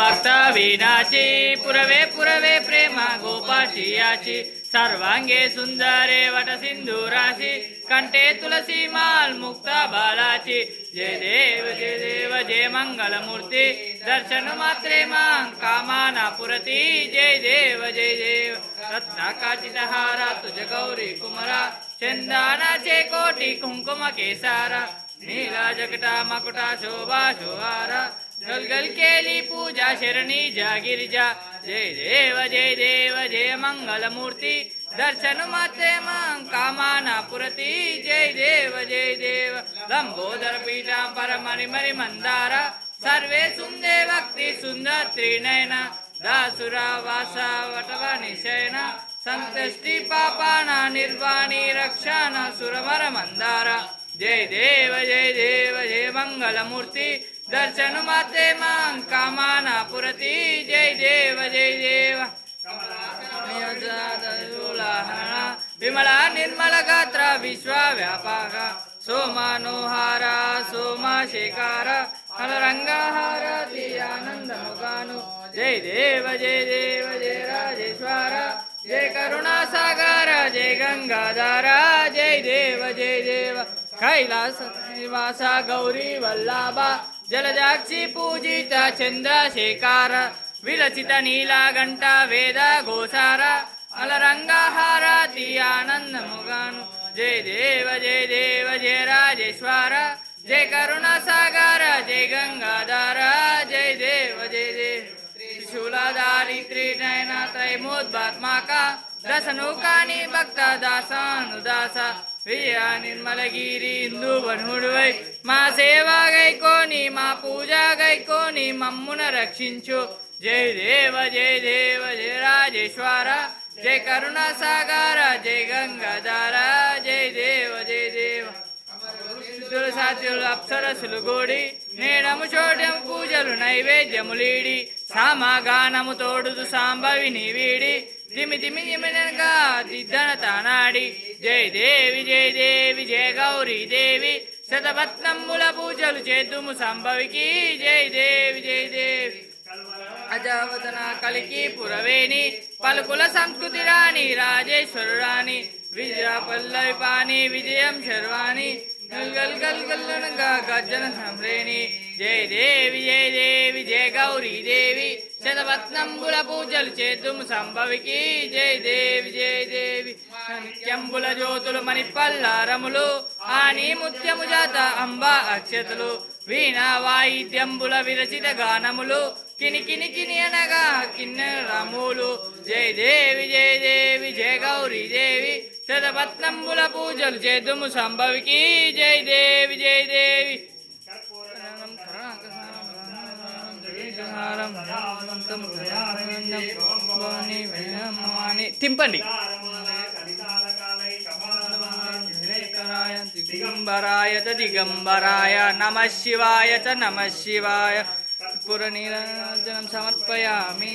भक्त विनाशी पुरवे पुरवे प्रेम गोपाची याची सर्वांगे सुंदरे वट सिंधुराशी कंठे तुलसी माल मुक्त बालाची जय देव जय मंगल मूर्ति दर्शन मात्रे मां कामाना पुरती जय देव रत्नाकाचितहारा तुझ गौरी कुमरा चंदनाचे कोटी कुंकुम केसारा नीला जगटा मकुटा शोभा शोहारा गलगल केली पूजा शरणी जा गिरिजा जय देव जय मंगल मूर्ति दर्शन मात्रे मां कामाना पुरती जय देव लंबोदर पीठांबर मणिमणि मंदारा सर्वे सुंदे भक्ति सुंदर त्रिनयना दासुरा वासा वटवा निशयना संतष्टि पापाना निर्वाणी रक्षाना सुरवर मंदारा जय देव जय मंगल मूर्ति दर्शन माते मां कामाना पुरती जय देव विमला निर्मल गात्र विश्व व्यापक सोमानोहारा सोमा शेखर हलरंगाहार आनंद मुगानु जय देव जय राजेश्वर जय करुणा सागर जय गंगाधर जय देव कैलास निवासा गौरी वल्लभा जलजाक्षी पूजिता चंद्रशेखर विरचित नीला घंटा वेद घोषार अलरंगाहारती आनंद मुगानु जय देव जय राजेश्वर जय करुणा सागर जय गंगाधर जय देव त्रिशूलधारी त्रिनयना त्रैमोद्भात्मका दशनुकानि भक्त दासानुदासा विजया निर्मलगिरी इंदु बनुडुवै మా సేవ గైకోని మా పూజ గైకోని మమ్మున రక్షించు జయ దేవ జయ రాజేశ్వర జయ కరుణా సాగర జయ గంగాధర జయ దేవ సిద్ధుల సాధ్యులు అప్సరసులు గోడి నేడము చోటము పూజలు నైవేద్యములీడి సామగానము తోడుదు సాంబవిని వీడి దిమినగా దిద్దన తానాడి జయ దేవి జయ గౌరీ దేవి శతపత్నంబుల పూజలు చేతుము సంభవికి జయ దేవి అజావదన కలికి పురవేణి పలుకుల సంస్కృతి రాణి రాజేశ్వరురాణి విజయ పల్లవి పాని విజయం శర్వాణి గల్గల్గల్గల్గా గర్జన సంశ్రేణి జయ దేవి జయ గౌరీ దేవి శతపత్నంబుల పూజలు చేతుము సంభవికి జయ దేవి నిత్యంబుల జ్యోతులు మణిపల్లారములు ఆని ముత్యము జాత అంబ అక్షతలు వీణా వాయిద్యంబుల విరచిత గానములు కిని అనగా కిన్నెరములు జయ దేవి జయ గౌరీ దేవి శతపత్నంబుల పూజలు చేతుము సంభవికి జయ దేవి తింపండి దిగంబరాయ నమ శివాయ పురనీరాజనం సమర్పయామి